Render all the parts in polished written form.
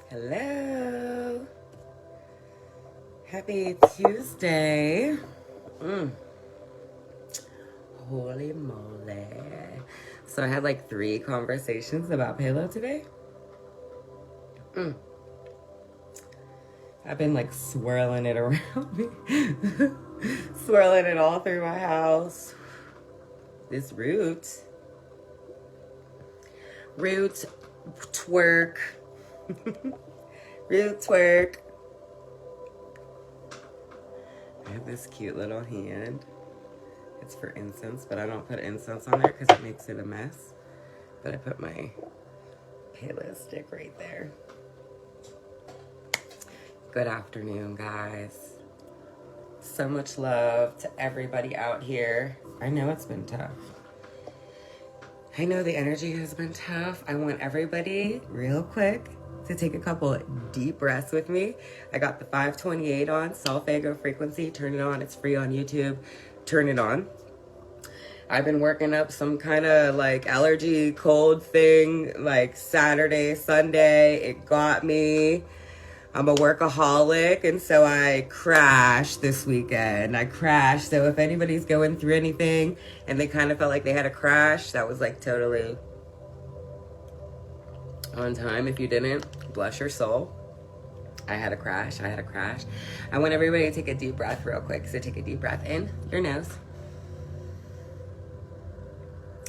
Hello. Happy Tuesday. Holy moly. So I had like 3 conversations about Palo today. I've been like swirling it around me. Swirling it all through my house. This root twerk. Root twerk. I have this cute little hand. It's for incense, but I don't put incense on there because it makes it a mess. But I put my Palo stick right there. Good afternoon, guys. So much love to everybody out here. I know it's been tough. I know the energy has been tough. I want everybody, real quick, to take a couple deep breaths with me. I got the 528 on, Solfeggio frequency. Turn it on. It's free on YouTube. Turn it on. I've been working up some kind of like allergy cold thing like Saturday, Sunday. It got me. I'm a workaholic, and so I crashed this weekend. I crashed. So if anybody's going through anything and they kind of felt like they had a crash, that was like totally on time. If you didn't, bless your soul. I had a crash. I want everybody to take a deep breath real quick. So take a deep breath in your nose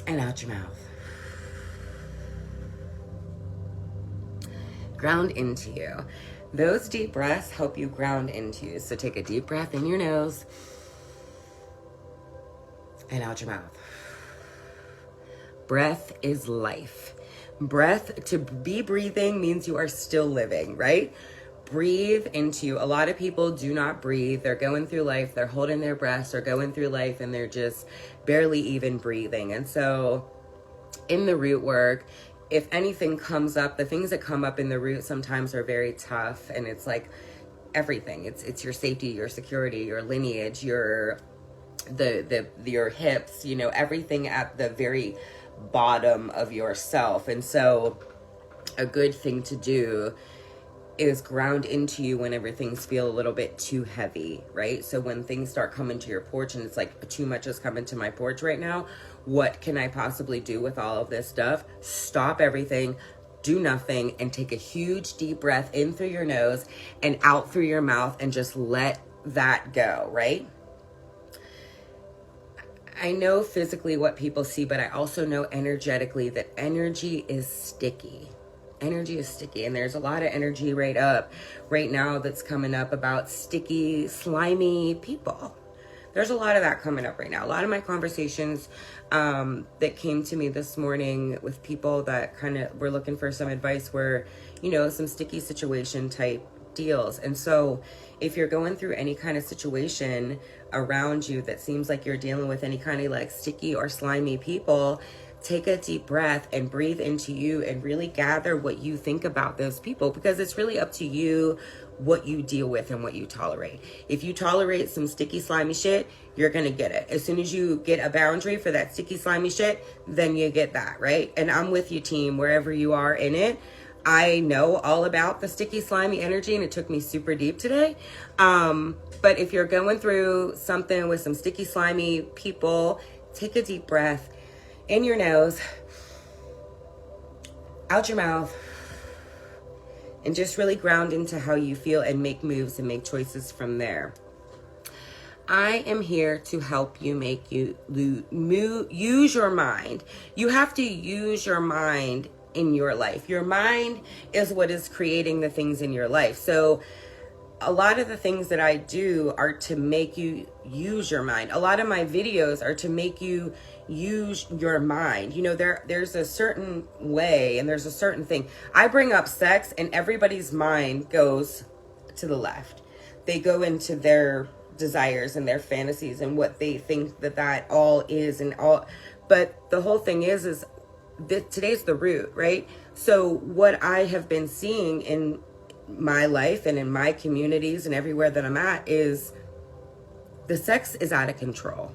and out your mouth. Ground into you. Those deep breaths help you ground into you. So take a deep breath in your nose and out your mouth. Breath is life. Breath, to be breathing means you are still living, right? Breathe into you. A lot of people do not breathe. They're going through life. They're holding their breaths. They're going through life and they're just barely even breathing. And so in the root work, if anything comes up, the things that come up in the root sometimes are very tough, and it's like everything. It's your safety, your security, your lineage, your hips, you know, everything at the very bottom of yourself. And so a good thing to do is ground into you whenever things feel a little bit too heavy, right? So when things start coming to your porch and it's like too much is coming to my porch right now, what can I possibly do with all of this stuff? Stop everything, do nothing, and take a huge deep breath in through your nose and out through your mouth and just let that go, right? I know physically what people see, but I also know energetically that energy is sticky. Energy is sticky, and there's a lot of energy right now that's coming up about sticky, slimy people. There's a lot of that coming up right now. A lot of my conversations that came to me this morning with people that kind of were looking for some advice were, you know, some sticky situation type deals. And so if you're going through any kind of situation around you that seems like you're dealing with any kind of like sticky or slimy people, take a deep breath and breathe into you and really gather what you think about those people, because it's really up to you what you deal with and what you tolerate. If you tolerate some sticky, slimy shit, you're going to get it. As soon as you get a boundary for that sticky, slimy shit, then you get that, right? And I'm with you, team, wherever you are in it. I know all about the sticky, slimy energy, and it took me super deep today. But if you're going through something with some sticky, slimy people, take a deep breath in your nose, out your mouth, and just really ground into how you feel and make moves and make choices from there. I am here to help you use your mind. You have to use your mind in your life. Your mind is what is creating the things in your life. So a lot of the things that I do are to make you use your mind. A lot of my videos are to make you use your mind. You know, there's a certain way and there's a certain thing. I bring up sex and everybody's mind goes to the left. They go into their desires and their fantasies and what they think that all is and all. But the whole thing is that today's the root, right? So what I have been seeing in my life and in my communities and everywhere that I'm at is the sex is out of control.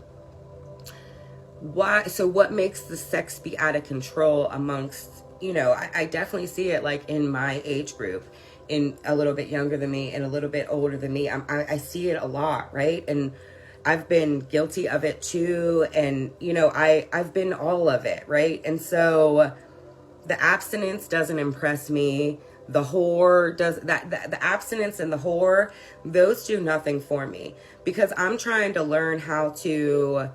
Why? So what makes the sex be out of control amongst, you know, I definitely see it like in my age group. in a little bit younger than me and a little bit older than me. I see it a lot, right? And I've been guilty of it too. And, you know, I've been all of it, right? And so the abstinence doesn't impress me. The whore does that. The abstinence and the whore, those do nothing for me, because I'm trying to learn how to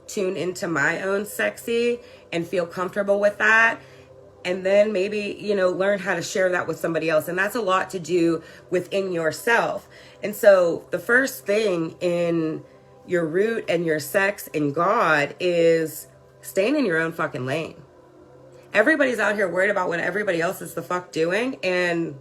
tune into my own sexy and feel comfortable with that. And then maybe, you know, learn how to share that with somebody else. And that's a lot to do within yourself. And so the first thing in your root and your sex in God is staying in your own fucking lane. Everybody's out here worried about what everybody else is the fuck doing. And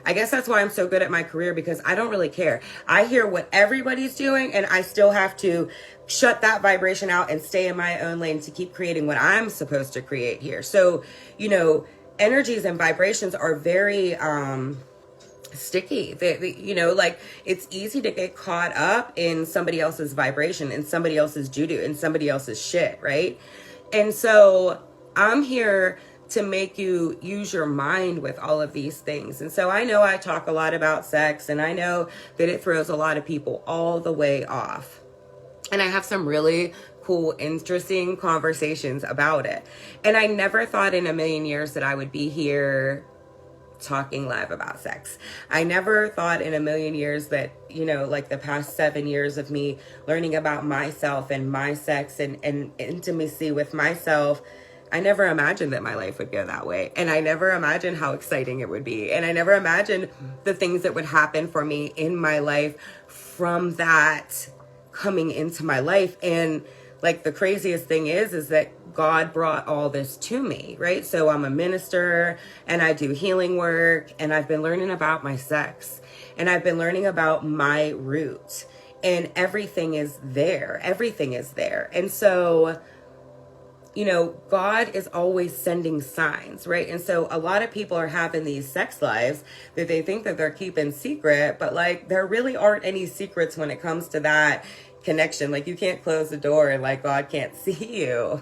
I guess that's why I'm so good at my career, because I don't really care. I hear what everybody's doing and I still have to shut that vibration out and stay in my own lane to keep creating what I'm supposed to create here. So, you know, energies and vibrations are very sticky. You know, like, it's easy to get caught up in somebody else's vibration and somebody else's doo-doo and somebody else's shit, right? And so I'm here to make you use your mind with all of these things. And so I know I talk a lot about sex, and I know that it throws a lot of people all the way off. And I have some really cool, interesting conversations about it. And I never thought in a million years that I would be here talking live about sex. I never thought in a million years that, you know, like the past 7 years of me learning about myself and my sex and intimacy with myself, I never imagined that my life would go that way. And I never imagined how exciting it would be. And I never imagined the things that would happen for me in my life from that coming into my life. And like, the craziest thing is that God brought all this to me, right? So I'm a minister and I do healing work, and I've been learning about my sex, and I've been learning about my root, and everything is there. Everything is there. And so, you know, God is always sending signs, right? And so a lot of people are having these sex lives that they think that they're keeping secret, but like, there really aren't any secrets when it comes to that connection. Like, you can't close the door and like God can't see you.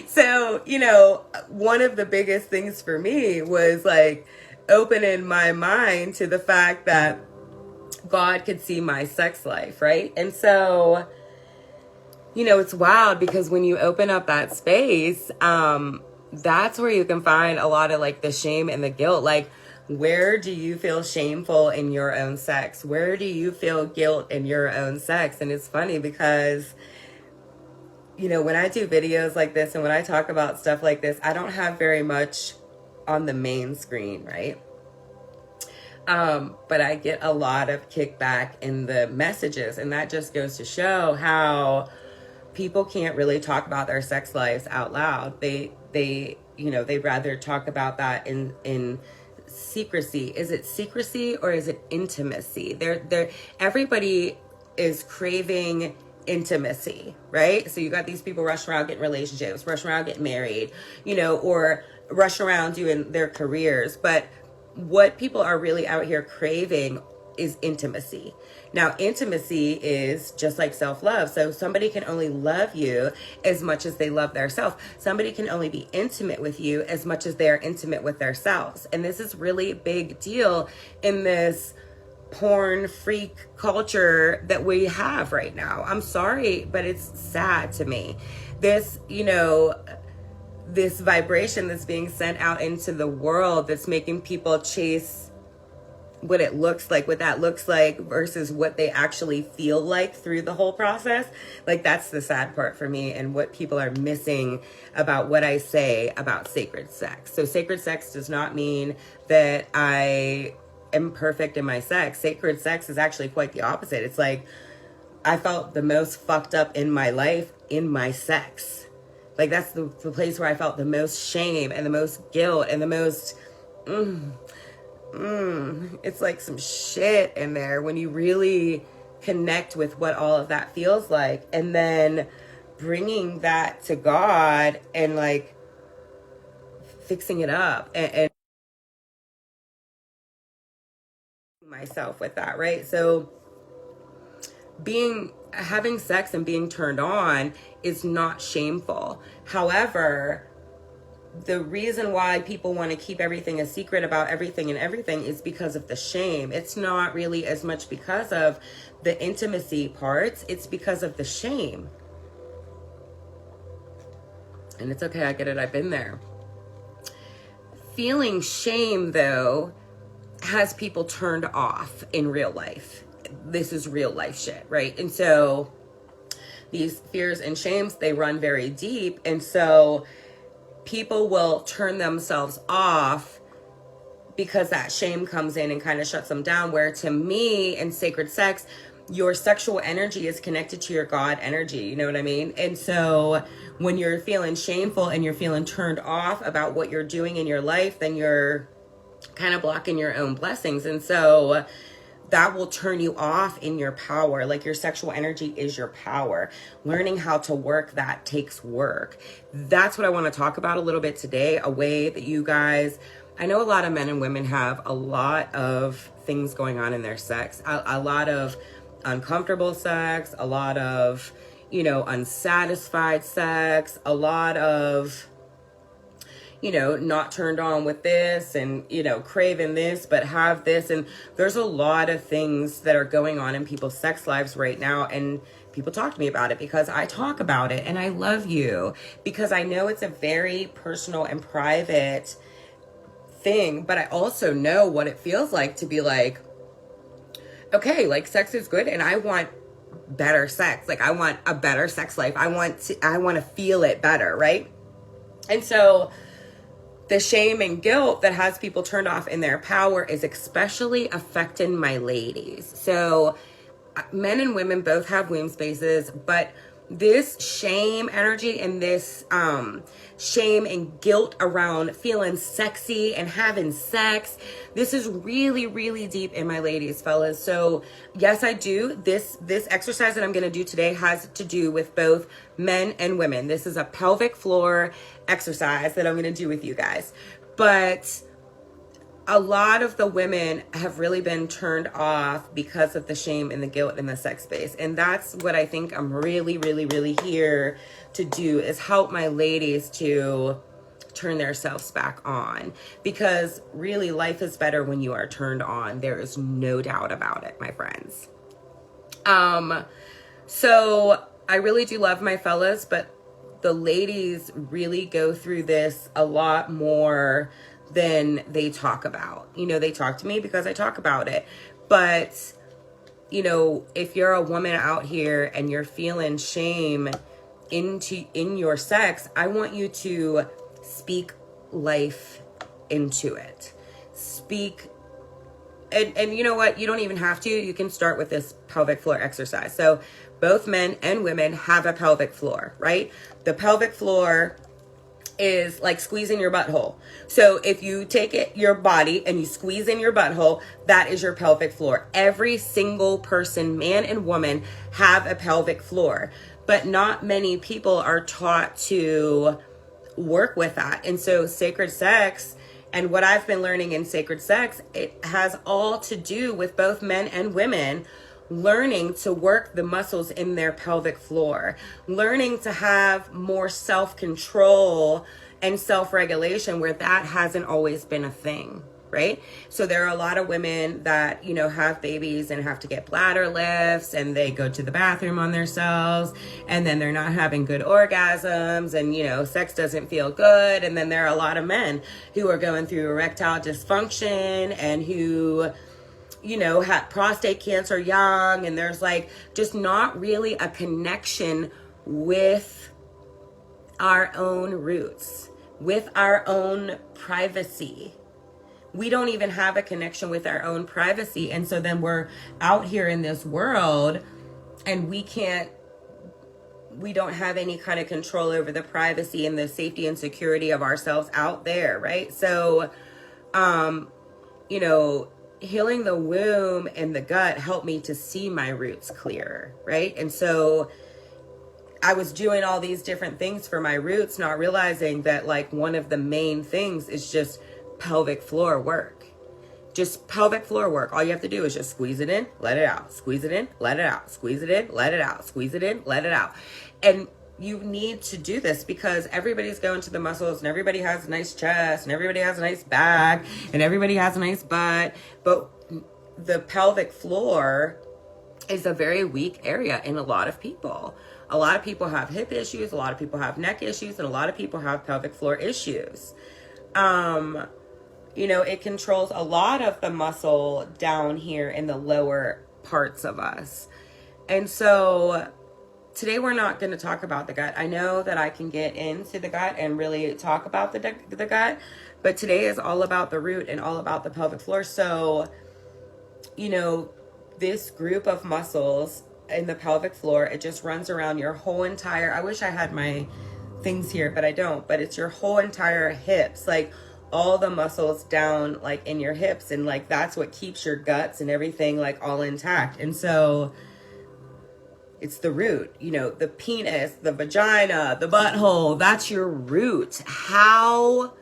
So, you know, one of the biggest things for me was like opening my mind to the fact that God could see my sex life, right? And so, you know, it's wild, because when you open up that space, that's where you can find a lot of like the shame and the guilt. Like, where do you feel shameful in your own sex? Where do you feel guilt in your own sex? And it's funny because, you know, when I do videos like this and when I talk about stuff like this, I don't have very much on the main screen, right? But I get a lot of kickback in the messages, and that just goes to show how people can't really talk about their sex lives out loud. They you know, they'd rather talk about that in secrecy. Is it secrecy or is it intimacy? Everybody is craving intimacy, right? So you got these people rushing around getting relationships, rushing around getting married, you know, or rushing around doing their careers. But what people are really out here craving is intimacy. Now, intimacy is just like self-love. So somebody can only love you as much as they love themselves. Somebody can only be intimate with you as much as they're intimate with themselves. And this is really a big deal in this porn freak culture that we have right now. I'm sorry, but it's sad to me. This, you know, this vibration that's being sent out into the world that's making people chase what it looks like, what that looks like versus what they actually feel like through the whole process. Like, that's the sad part for me, and what people are missing about what I say about sacred sex. So sacred sex does not mean that I am perfect in my sex. Sacred sex is actually quite the opposite. It's like, I felt the most fucked up in my life in my sex. Like, that's the place where I felt the most shame and the most guilt and the most it's like some shit in there when you really connect with what all of that feels like, and then bringing that to God and like fixing it up and myself with that, right? So having sex and being turned on is not shameful. However, the reason why people want to keep everything a secret about everything and everything is because of the shame. It's not really as much because of the intimacy parts. It's because of the shame. And it's okay, I get it, I've been there. Feeling shame, though, has people turned off in real life. This is real life shit, right? And so these fears and shames, they run very deep. And so people will turn themselves off because that shame comes in and kind of shuts them down. Where to me, in sacred sex, your sexual energy is connected to your God energy. You know what I mean? And so when you're feeling shameful and you're feeling turned off about what you're doing in your life, then you're kind of blocking your own blessings. And so that will turn you off in your power. Like, your sexual energy is your power. Learning how to work that takes work. That's what I want to talk about a little bit today. A way that you guys, I know a lot of men and women have a lot of things going on in their sex, a lot of uncomfortable sex, a lot of, unsatisfied sex, a lot of, not turned on with this and, craving this, but have this. And there's a lot of things that are going on in people's sex lives right now. And people talk to me about it because I talk about it, and I love you because I know it's a very personal and private thing, but I also know what it feels like to be like, okay, like, sex is good and I want better sex. Like, I want a better sex life. I want to feel it better, right? And so the shame and guilt that has people turned off in their power is especially affecting my ladies. So men and women both have womb spaces, but this shame energy and this shame and guilt around feeling sexy and having sex, this is really, really deep in my ladies, fellas. So yes, I do. This exercise that I'm going to do today has to do with both men and women. This is a pelvic floor exercise that I'm going to do with you guys. But a lot of the women have really been turned off because of the shame and the guilt in the sex space. And that's what I think I'm really, really, really here to do, is help my ladies to turn themselves back on. Because really, life is better when you are turned on. There is no doubt about it, my friends. So I really do love my fellas, but the ladies really go through this a lot more than they talk about. They talk to me because I talk about it. But, if you're a woman out here and you're feeling shame in your sex, I want you to speak life into it. Speak. And you know what? You don't even have to. You can start with this pelvic floor exercise. So both men and women have a pelvic floor, right? The pelvic floor is like squeezing your butthole. So if you take your body and you squeeze in your butthole, that is your pelvic floor. Every single person, man and woman, have a pelvic floor, but not many people are taught to work with that. And so sacred sex, and what I've been learning in sacred sex, it has all to do with both men and women learning to work the muscles in their pelvic floor, learning to have more self-control and self-regulation where that hasn't always been a thing, right? So there are a lot of women that, have babies and have to get bladder lifts, and they go to the bathroom on themselves, and then they're not having good orgasms, and, sex doesn't feel good. And then there are a lot of men who are going through erectile dysfunction and who, had prostate cancer young, and there's like just not really a connection with our own roots, with our own privacy. We don't even have a connection with our own privacy. And so then we're out here in this world and we don't have any kind of control over the privacy and the safety and security of ourselves out there, right? So, healing the womb and the gut helped me to see my roots clearer, right? And so I was doing all these different things for my roots, not realizing that like one of the main things is just pelvic floor work. Just pelvic floor work. All you have to do is just squeeze it in, let it out, squeeze it in, let it out, squeeze it in, let it out, squeeze it in, let it out. And you need to do this because everybody's going to the muscles and everybody has a nice chest and everybody has a nice back and everybody has a nice butt. But the pelvic floor is a very weak area in a lot of people. A lot of people have hip issues, a lot of people have neck issues, and a lot of people have pelvic floor issues. You know, it controls a lot of the muscle down here in the lower parts of us. And so today we're not going to talk about the gut. I know that I can get into the gut and really talk about the gut, but today is all about the root and all about the pelvic floor. So, you know, this group of muscles in the pelvic floor, it just runs around your whole entire, I wish I had my things here, but I don't, but it's your whole entire hips, like all the muscles down like in your hips, and like that's what keeps your guts and everything like all intact. And so it's the root, you know, the penis, the vagina, the butthole, that's your root. How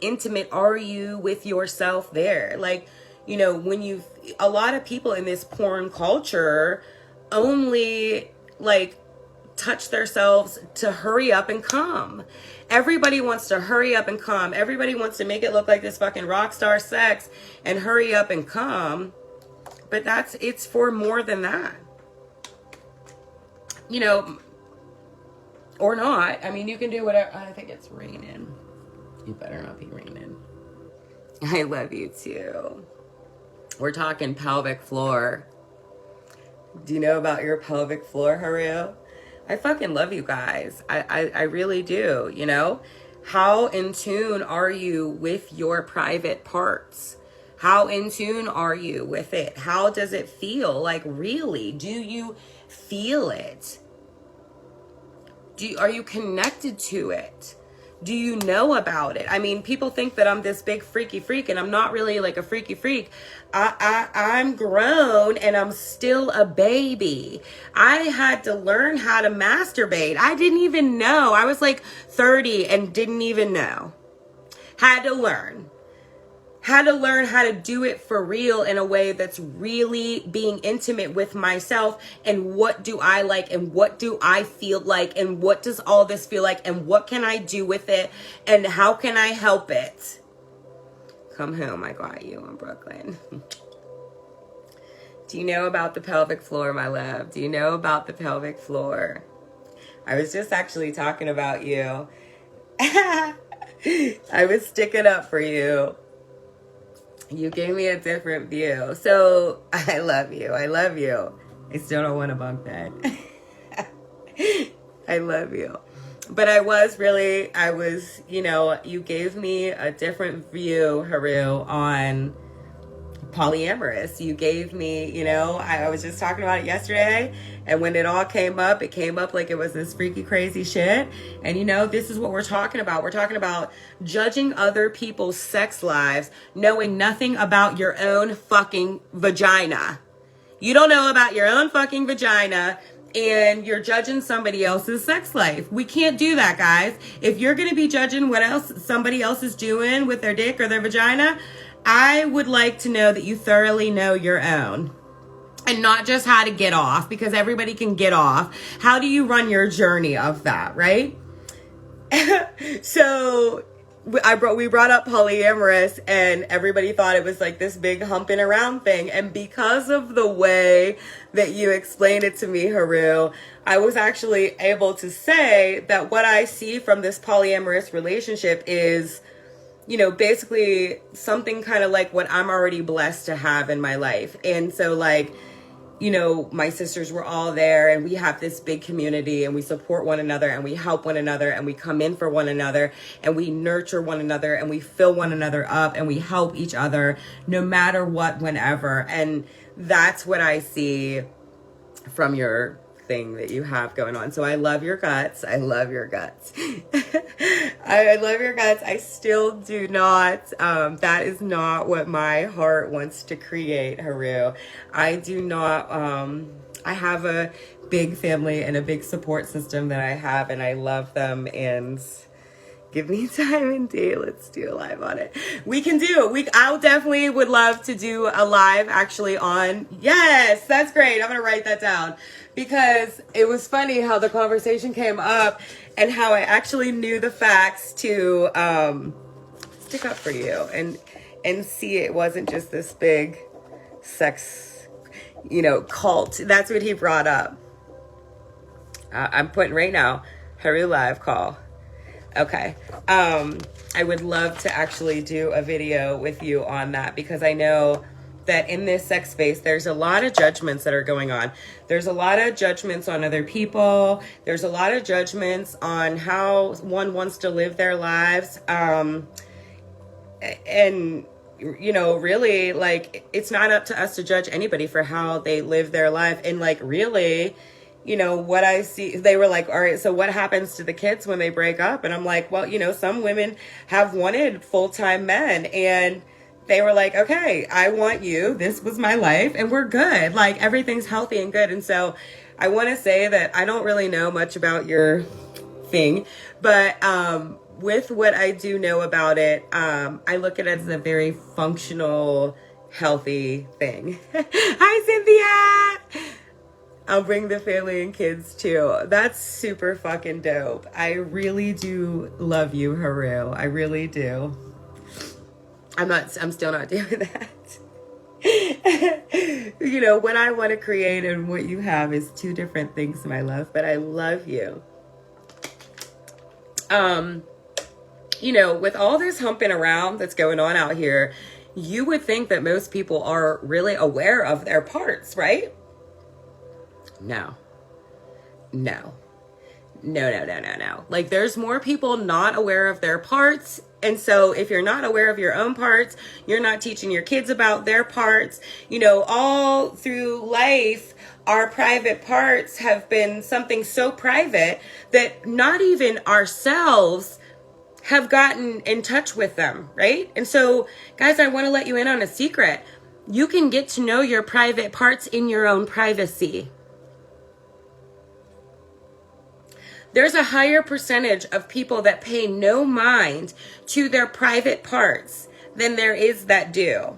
intimate are you with yourself there? Like, you know, when a lot of people in this porn culture only like touch themselves to hurry up and come. Everybody wants to hurry up and come. Everybody wants to make it look like this fucking rock star sex and hurry up and come. But it's for more than that. You know, or not. I mean, you can do whatever. I think it's raining. You better not be raining. I love you too. We're talking pelvic floor. Do you know about your pelvic floor, Haru? I fucking love you guys. I really do, you know? How in tune are you with your private parts? How in tune are you with it? How does it feel? Like, really, do you feel it? Are you connected to it? Do you know about it? I mean, people think that I'm this big freaky freak, and I'm not really like a freaky freak. I'm grown and I'm still a baby. I had to learn how to masturbate. I didn't even know. I was like 30 and didn't even know. Had to learn how to do it for real in a way that's really being intimate with myself, and what do I like, and what do I feel like, and what does all this feel like, and what can I do with it, and how can I help it? Come home, I got you in Brooklyn. Do you know about the pelvic floor, my love? Do you know about the pelvic floor? I was just actually talking about you. I was sticking up for you. You gave me a different view. So I love you. I love you. I still don't want to bunk bed. I love you. But I was, you know, you gave me a different view, Haru, on polyamorous. You gave me, you know, I was just talking about it yesterday, and when it all came up, it came up like it was this freaky crazy shit. And you know, this is what we're talking about. We're talking about judging other people's sex lives, knowing nothing about your own fucking vagina. You don't know about your own fucking vagina, and you're judging somebody else's sex life. We can't do that, guys. If you're going to be judging what else somebody else is doing with their dick or their vagina, I would like to know that you thoroughly know your own, and not just how to get off, because everybody can get off. How do you run your journey of that, right? So we brought up polyamorous, and everybody thought it was like this big humping around thing. And because of the way that you explained it to me, Haru, I was actually able to say that what I see from this polyamorous relationship is, you know, basically something kind of like what I'm already blessed to have in my life. And so, like, you know, my sisters were all there, and we have this big community, and we support one another, and we help one another, and we come in for one another, and we nurture one another, and we fill one another up, and we help each other no matter what, whenever. And that's what I see from your thing that you have going on. So I love your guts. I love your guts. I love your guts. I still do not. That is not what my heart wants to create, Haru. I do not. I have a big family and a big support system that I have, and I love them. And give me time and date. Let's do a live on it. We can do. I definitely would love to do a live actually on. Yes, that's great. I'm going to write that down. because it was funny how the conversation came up and how I actually knew the facts to stick up for you and see it wasn't just this big sex, cult. That's what he brought up. I'm putting right now, Haru live call. Okay. I would love to actually do a video with you on that, because I know that in this sex space, there's a lot of judgments that are going on. There's a lot of judgments on other people. There's a lot of judgments on how one wants to live their lives. And, really, like, it's not up to us to judge anybody for how they live their life. And, like, really, what I see, they were like, all right, so what happens to the kids when they break up? And I'm like, well, some women have wanted full-time men, and they were like, okay, I want you. This was my life, and we're good. Like, everything's healthy and good. And so I want to say that I don't really know much about your thing, but with what I do know about it, I look at it as a very functional, healthy thing. Hi, Cynthia. I'll bring the family and kids too. That's super fucking dope. I really do love you, Haru. I really do. I'm still not doing that. What I want to create and what you have is two different things, my love, but I love you. With all this humping around that's going on out here, you would think that most people are really aware of their parts, right? No. Like, there's more people not aware of their parts. And so if you're not aware of your own parts, you're not teaching your kids about their parts. All through life, our private parts have been something so private that not even ourselves have gotten in touch with them, right? And so, guys, I want to let you in on a secret. You can get to know your private parts in your own privacy. There's a higher percentage of people that pay no mind to their private parts than there is that do.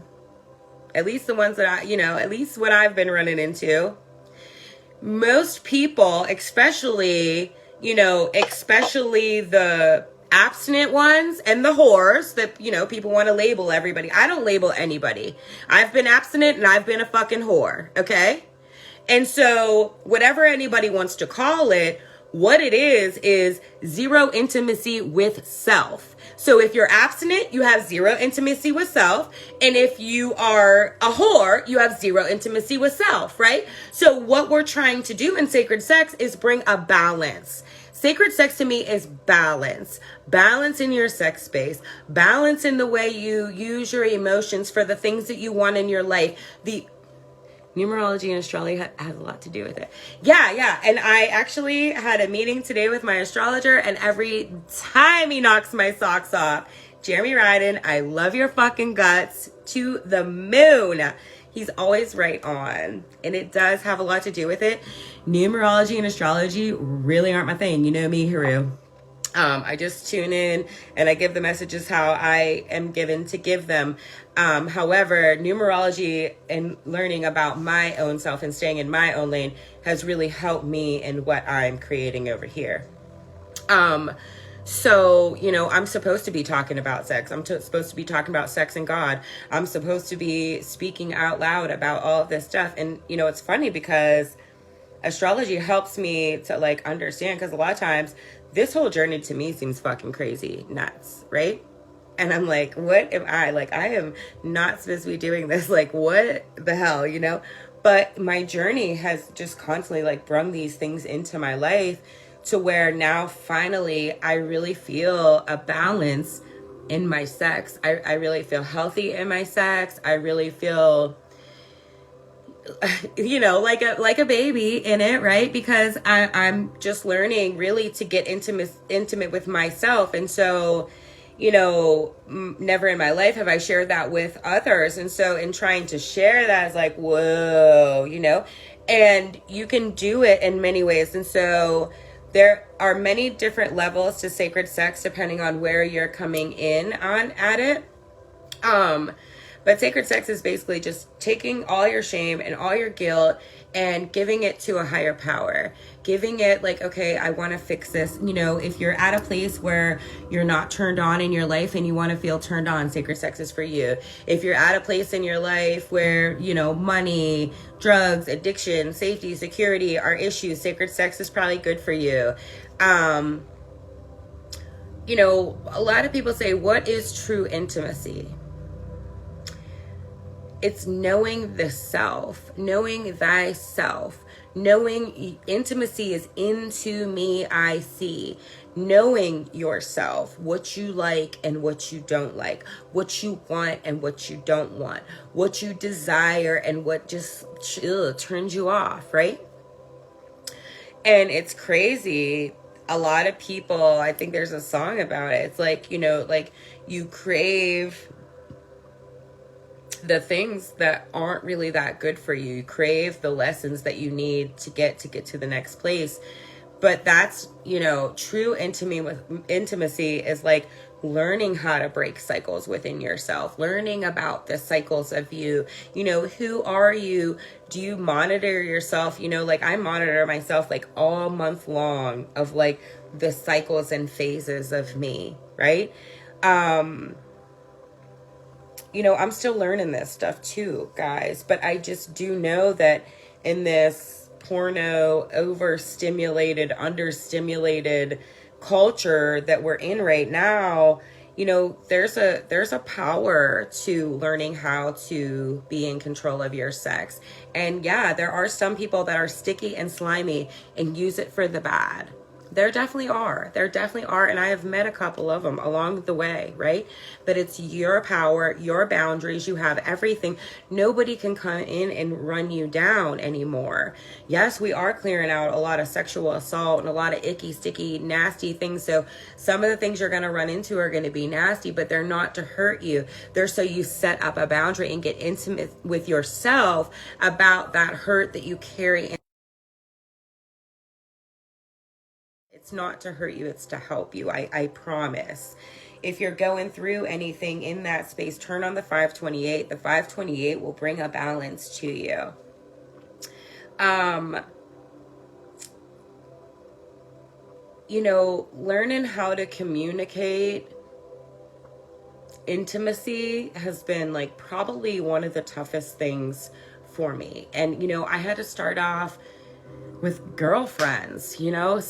At least the ones that at least what I've been running into. Most people, especially the abstinent ones and the whores that, people want to label everybody. I don't label anybody. I've been abstinent and I've been a fucking whore. Okay. And so whatever anybody wants to call it, what it is zero intimacy with self. So if you're abstinent, you have zero intimacy with self. And if you are a whore, you have zero intimacy with self, right? So what we're trying to do in sacred sex is bring a balance. Sacred sex to me is balance. Balance in your sex space. Balance in the way you use your emotions for the things that you want in your life. The numerology and astrology has a lot to do with it. Yeah. And I actually had a meeting today with my astrologer, and every time he knocks my socks off, Jeremy Ryden, I love your fucking guts to the moon. He's always right on. And it does have a lot to do with it. Numerology and astrology really aren't my thing. You know me, Haru. I just tune in and I give the messages how I am given to give them. However, numerology and learning about my own self and staying in my own lane has really helped me in what I'm creating over here. So, I'm supposed to be talking about sex. I'm supposed to be talking about sex and God. I'm supposed to be speaking out loud about all of this stuff. And, it's funny because astrology helps me to understand, because a lot of times this whole journey to me seems fucking crazy, nuts, right? And I'm like, what am I? I am not supposed to be doing this. What the hell, But my journey has just constantly brung these things into my life to where now finally I really feel a balance in my sex. I really feel healthy in my sex. I really feel like a baby in it, right? Because I'm just learning really to get intimate with myself. And so, never in my life have I shared that with others. And so in trying to share that, it's whoa, and you can do it in many ways. And so there are many different levels to sacred sex depending on where you're coming in on at it. But sacred sex is basically just taking all your shame and all your guilt and giving it to a higher power. Giving it like, okay, I want to fix this. You know, if you're at a place where you're not turned on in your life and you want to feel turned on, sacred sex is for you. If you're at a place in your life where, you know, money, drugs, addiction, safety, security are issues, sacred sex is probably good for you. You know, a lot of people say, what is true intimacy? It's knowing the self, knowing thyself, knowing intimacy is into me, I see. Knowing yourself, what you like and what you don't like, what you want and what you don't want, what you desire and what just turns you off, right? And it's crazy. A lot of people, I think there's a song about it. It's like, you know, like you crave the things that aren't really that good for you. You crave the lessons that you need to get to the next place. But that's, you know, true intimacy is like learning how to break cycles within yourself, learning about the cycles of you. You know, who are you? Do you monitor yourself? You know, like I monitor myself like all month long of like the cycles and phases of me, right? You know, I'm still learning this stuff too, guys, but I just do know that in this porno, overstimulated, understimulated culture that we're in right now, you know, there's a power to learning how to be in control of your sex. And yeah, there are some people that are sticky and slimy and use it for the bad. There definitely are. And I have met a couple of them along the way, right? But it's your power, your boundaries. You have everything. Nobody can come in and run you down anymore. Yes, we are clearing out a lot of sexual assault and a lot of icky, sticky, nasty things. So some of the things you're going to run into are going to be nasty, but they're not to hurt you. They're so you set up a boundary and get intimate with yourself about that hurt that you carry. It's not to hurt you, it's to help you. I promise. If you're going through anything in that space, turn on the 528. The 528 will bring a balance to you. You know, learning how to communicate intimacy has been like probably one of the toughest things for me. And, you know, I had to start off with girlfriends, you know.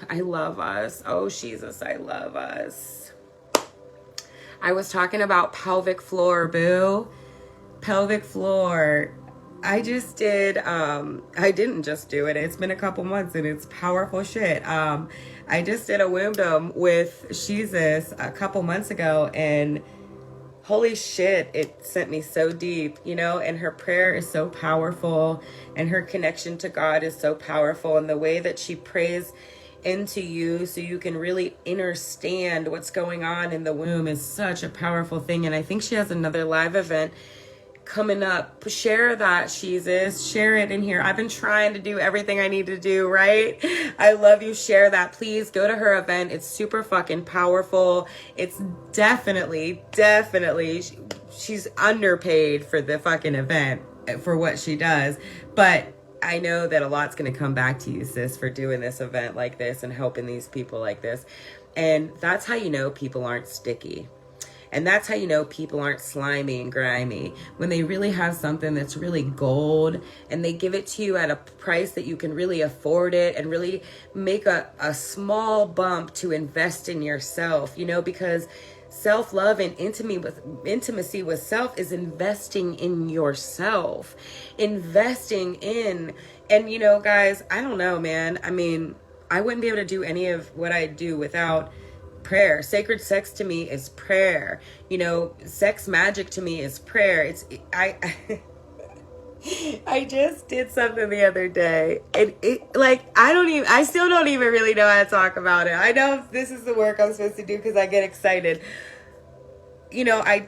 I love us. Oh, Jesus, I love us. I was talking about pelvic floor, boo. Pelvic floor. I just did, I didn't just do it. It's been a couple months and it's powerful shit. I just did a wombdom with Jesus a couple months ago and holy shit, it sent me so deep, you know, and her prayer is so powerful and her connection to God is so powerful. And the way that she prays into you so you can really understand what's going on in the womb is such a powerful thing. And I think she has another live event coming up. Share that, Jesus. Share it in here. I've been trying to do everything I need to do, right? I love you. Share that. Please go to her event. It's super fucking powerful. It's definitely, she's underpaid for the fucking event for what she does. But I know that a lot's going to come back to you, sis, for doing this event like this and helping these people like this. And that's how you know people aren't sticky. And that's how you know people aren't slimy and grimy. When they really have something that's really gold and they give it to you at a price that you can really afford it and really make a small bump to invest in yourself, you know, because self-love and intimacy with self is investing in yourself, investing in, and you know, guys, I don't know, man. I mean, I wouldn't be able to do any of what I do without prayer. Sacred sex to me is prayer. You know, sex magic to me is prayer. I just did something the other day and I still don't even really know how to talk about it. I know this is the work I'm supposed to do because I get excited. You know, I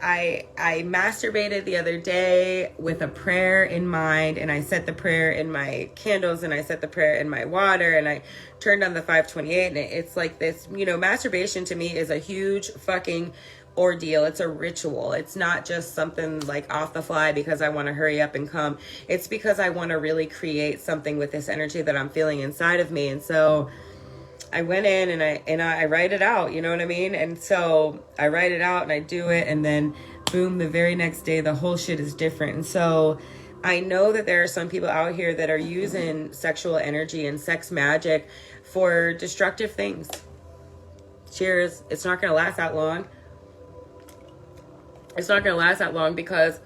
masturbated the other day with a prayer in mind, and I set the prayer in my candles and I set the prayer in my water and I turned on the 528, and it's like this, you know, masturbation to me is a huge fucking ordeal. It's a ritual. It's not just something like off the fly because I want to hurry up and come. It's because I want to really create something with this energy that I'm feeling inside of me. And so I went in and I write it out, you know what I mean? And so I write it out and I do it, and then boom, the very next day the whole shit is different. And so I know that there are some people out here that are using sexual energy and sex magic for destructive things. Cheers. It's not going to last that long. It's not going to last that long because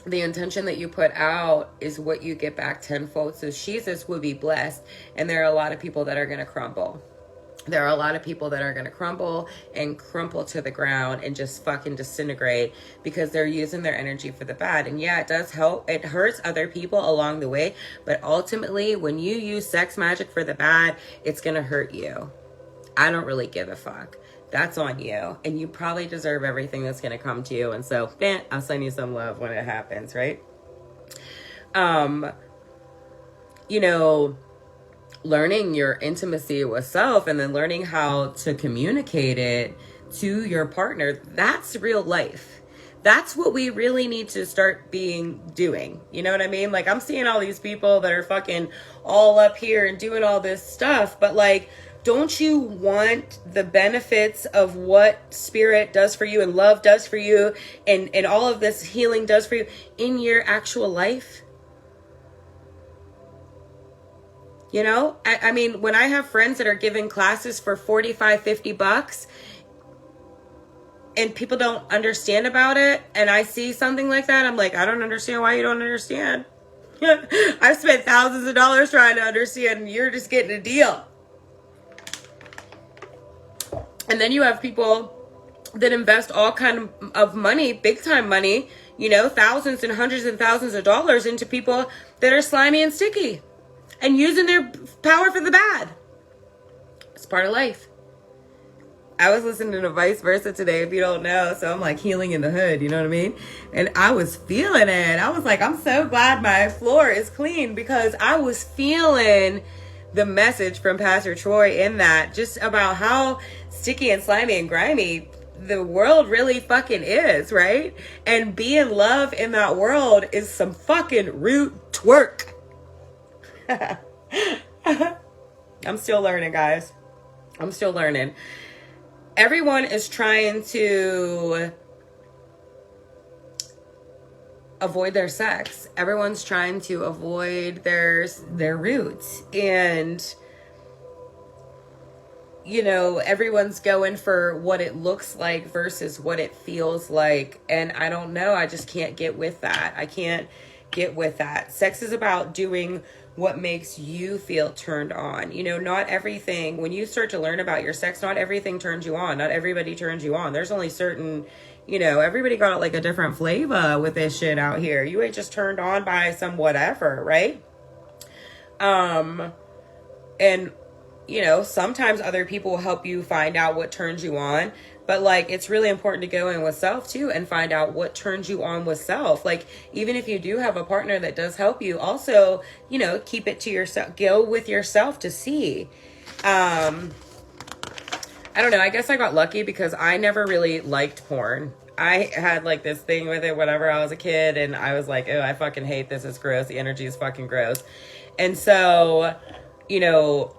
the intention that you put out is what you get back tenfold. So Jesus will be blessed. And there are a lot of people that are going to crumble. There are a lot of people that are going to crumble to the ground and just fucking disintegrate because they're using their energy for the bad. And yeah, it does help. It hurts other people along the way. But ultimately, when you use sex magic for the bad, it's going to hurt you. I don't really give a fuck. That's on you. And you probably deserve everything that's going to come to you. And so, I'll send you some love when it happens, right? You know, learning your intimacy with self and then learning how to communicate it to your partner, that's real life. That's what we really need to start doing. You know what I mean? Like, I'm seeing all these people that are fucking all up here and doing all this stuff, but like, don't you want the benefits of what spirit does for you and love does for you and all of this healing does for you in your actual life? You know, I mean, when I have friends that are giving classes for $45-50 and people don't understand about it, and I see something like that, I'm like, I don't understand why you don't understand. I've spent thousands of dollars trying to understand, and you're just getting a deal. And then you have people that invest all kind of money, big time money, you know, thousands and hundreds and thousands of dollars into people that are slimy and sticky and using their power for the bad. It's part of life. I was listening to Vice Versa today, if you don't know. So I'm like healing in the hood, you know what I mean? And I was feeling it. I was like, I'm so glad my floor is clean because I was feeling the message from Pastor Troy in that, just about how sticky and slimy and grimy the world really fucking is, right? And being love in that world is some fucking root twerk. I'm still learning, guys. I'm still learning. Everyone is trying to avoid their sex. Everyone's trying to avoid their roots. And, you know, everyone's going for what it looks like versus what it feels like. And I don't know. I just can't get with that. I can't get with that. Sex is about doing what makes you feel turned on. You know, not everything, when you start to learn about your sex, not everything turns you on. Not everybody turns you on. There's only certain, you know, everybody got like a different flavor with this shit out here. You ain't just turned on by some whatever, right? And, you know, sometimes other people will help you find out what turns you on. But like, it's really important to go in with self too and find out what turns you on with self. Like, even if you do have a partner that does help you, also, you know, keep it to yourself, go with yourself to see. I don't know. I guess I got lucky because I never really liked porn. I had like this thing with it whenever I was a kid, and I was like, oh, I fucking hate this. It's gross. The energy is fucking gross. And so, you know,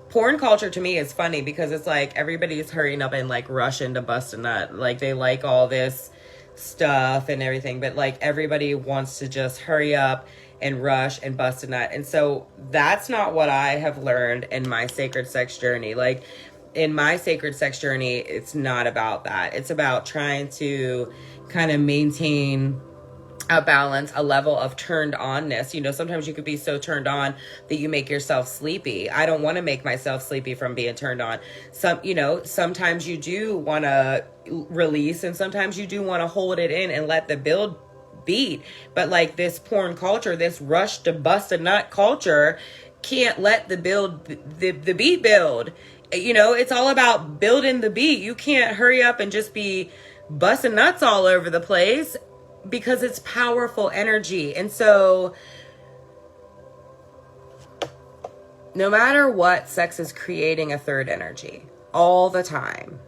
porn culture to me is funny because it's like everybody's hurrying up and like rushing to bust a nut. Like, they like all this stuff and everything, but like everybody wants to just hurry up and rush and bust a nut. And so that's not what I have learned in my sacred sex journey. Like, in my sacred sex journey, it's not about that. It's about trying to kind of maintain a balance, a level of turned onness. You know, sometimes you could be so turned on that you make yourself sleepy. I don't want to make myself sleepy from being turned on. You know, sometimes you do want to release, and sometimes you do want to hold it in and let the build beat. But like, this porn culture, this rush to bust a nut culture, can't let the beat build. You know, it's all about building the beat. You can't hurry up and just be busting nuts all over the place, because it's powerful energy. And so no matter what, sex is creating a third energy all the time.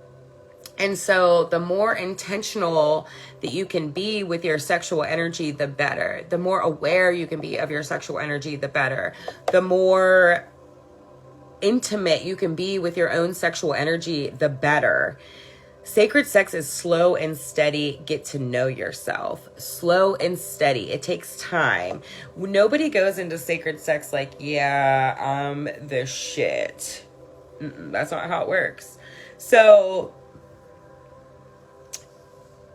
And so the more intentional that you can be with your sexual energy, the better. The more aware you can be of your sexual energy, the better. The more intimate you can be with your own sexual energy, the better. Sacred sex is slow and steady. Get to know yourself. Slow and steady. It takes time. Nobody goes into sacred sex like, yeah, I'm the shit. That's not how it works. So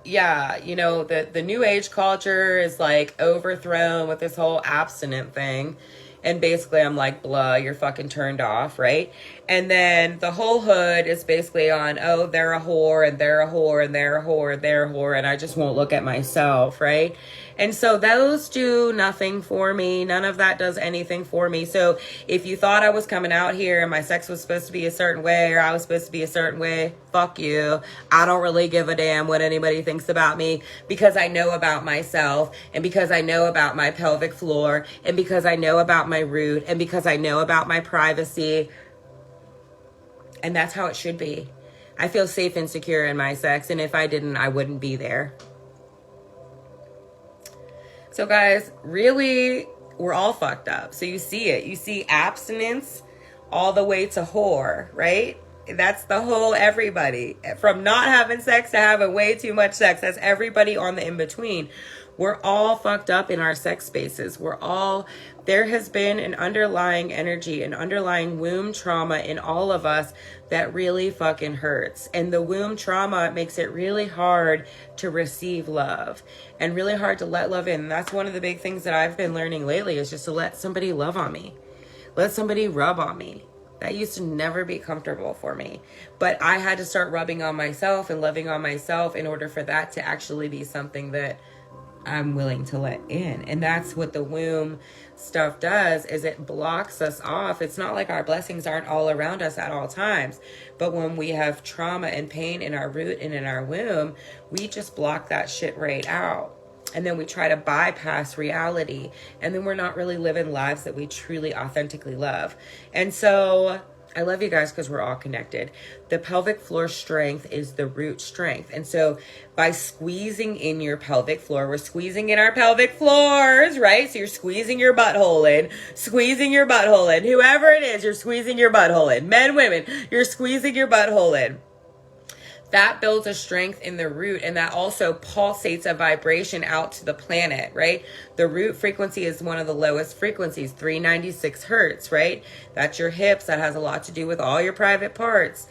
yeah, you know, the new age culture is like overthrown with this whole abstinent thing. And basically I'm like, blah, you're fucking turned off, right? And then the whole hood is basically on, oh, they're a whore and they're a whore and they're a whore and they're a whore, and I just won't look at myself, right? And so those do nothing for me. None of that does anything for me. So if you thought I was coming out here and my sex was supposed to be a certain way, or I was supposed to be a certain way, fuck you. I don't really give a damn what anybody thinks about me, because I know about myself, and because I know about my pelvic floor, and because I know about my root, and because I know about my privacy. And that's how it should be. I feel safe and secure in my sex, and if I didn't, I wouldn't be there. So guys, really, we're all fucked up. So you see it. You see abstinence all the way to whore, right? That's the whole everybody. From not having sex to having way too much sex. That's everybody on the in-between. We're all fucked up in our sex spaces. There has been an underlying energy, an underlying womb trauma in all of us that really fucking hurts. And the womb trauma makes it really hard to receive love and really hard to let love in. And that's one of the big things that I've been learning lately, is just to let somebody love on me. Let somebody rub on me. That used to never be comfortable for me. But I had to start rubbing on myself and loving on myself in order for that to actually be something that I'm willing to let in. And that's what the womb stuff does, is it blocks us off. It's not like our blessings aren't all around us at all times, but when we have trauma and pain in our root and in our womb, we just block that shit right out. And then we try to bypass reality, and then we're not really living lives that we truly authentically love. And so I love you guys, because we're all connected. The pelvic floor strength is the root strength. And so by squeezing in your pelvic floor, we're squeezing in our pelvic floors, right? So you're squeezing your butthole in, whoever it is, you're squeezing your butthole in. Men, women, you're squeezing your butthole in. That builds a strength in the root, and that also pulsates a vibration out to the planet, right? The root frequency is one of the lowest frequencies, 396 hertz, right? That's your hips. That has a lot to do with all your private parts.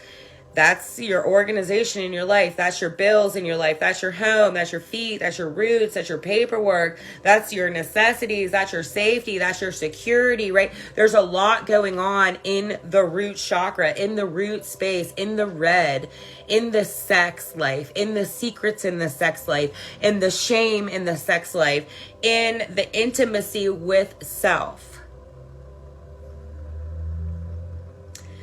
That's your organization in your life. That's your bills in your life. That's your home. That's your feet. That's your roots. That's your paperwork. That's your necessities. That's your safety. That's your security, right? There's a lot going on in the root chakra, in the root space, in the red, in the sex life, in the secrets in the sex life, in the shame in the sex life, in the intimacy with self.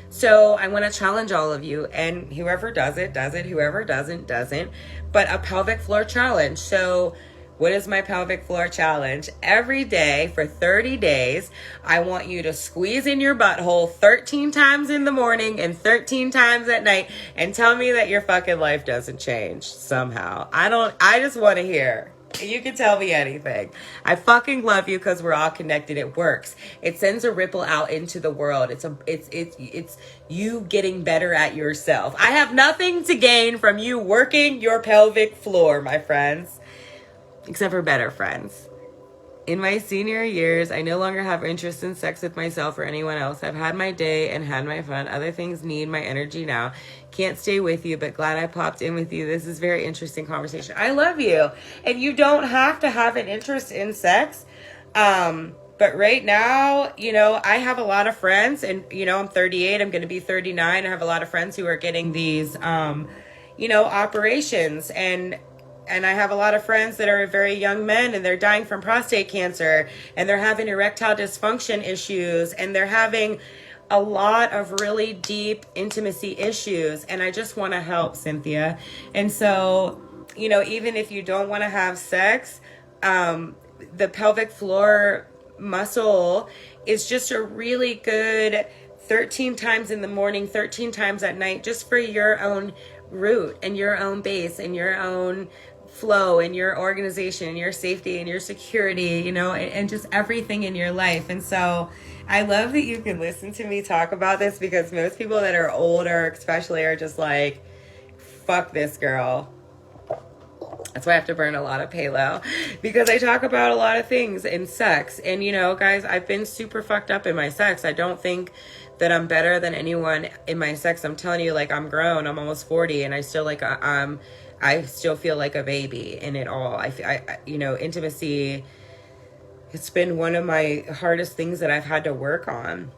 So I want to challenge all of you, and whoever does it, whoever doesn't. But a pelvic floor challenge. So what is my pelvic floor challenge? Every day for 30 days, I want you to squeeze in your butthole 13 times in the morning and 13 times at night, and tell me that your fucking life doesn't change somehow. I just want to hear. You can tell me anything. I fucking love you, because we're all connected. It works. It sends a ripple out into the world. It's you getting better at yourself. I have nothing to gain from you working your pelvic floor, my friends, except for better friends. In my senior years, I no longer have interest in sex with myself or anyone else. I've had my day and had my fun. Other things need my energy now. Can't stay with you, but glad I popped in with you. This is very interesting conversation. I love you. And you don't have to have an interest in sex. But right now, I have a lot of friends, and, I'm 38. I'm going to be 39. I have a lot of friends who are getting these, operations, and I have a lot of friends that are very young men, and they're dying from prostate cancer, and they're having erectile dysfunction issues, and they're having a lot of really deep intimacy issues. And I just want to help, Cynthia. And so, even if you don't want to have sex, the pelvic floor muscle is just a really good 13 times in the morning, 13 times at night, just for your own root and your own base and your own flow and your organization and your safety and your security, you know, and just everything in your life. And so I love that you can listen to me talk about this, because most people that are older especially are just like, fuck this girl. That's why I have to burn a lot of palo, because I talk about a lot of things in sex. And, you know, guys, I've been super fucked up in my sex. I don't think that I'm better than anyone in my sex. I'm telling you, like, I'm grown. I'm almost 40, and I still I still feel like a baby in it all. I you know, intimacy, it's been one of my hardest things that I've had to work on.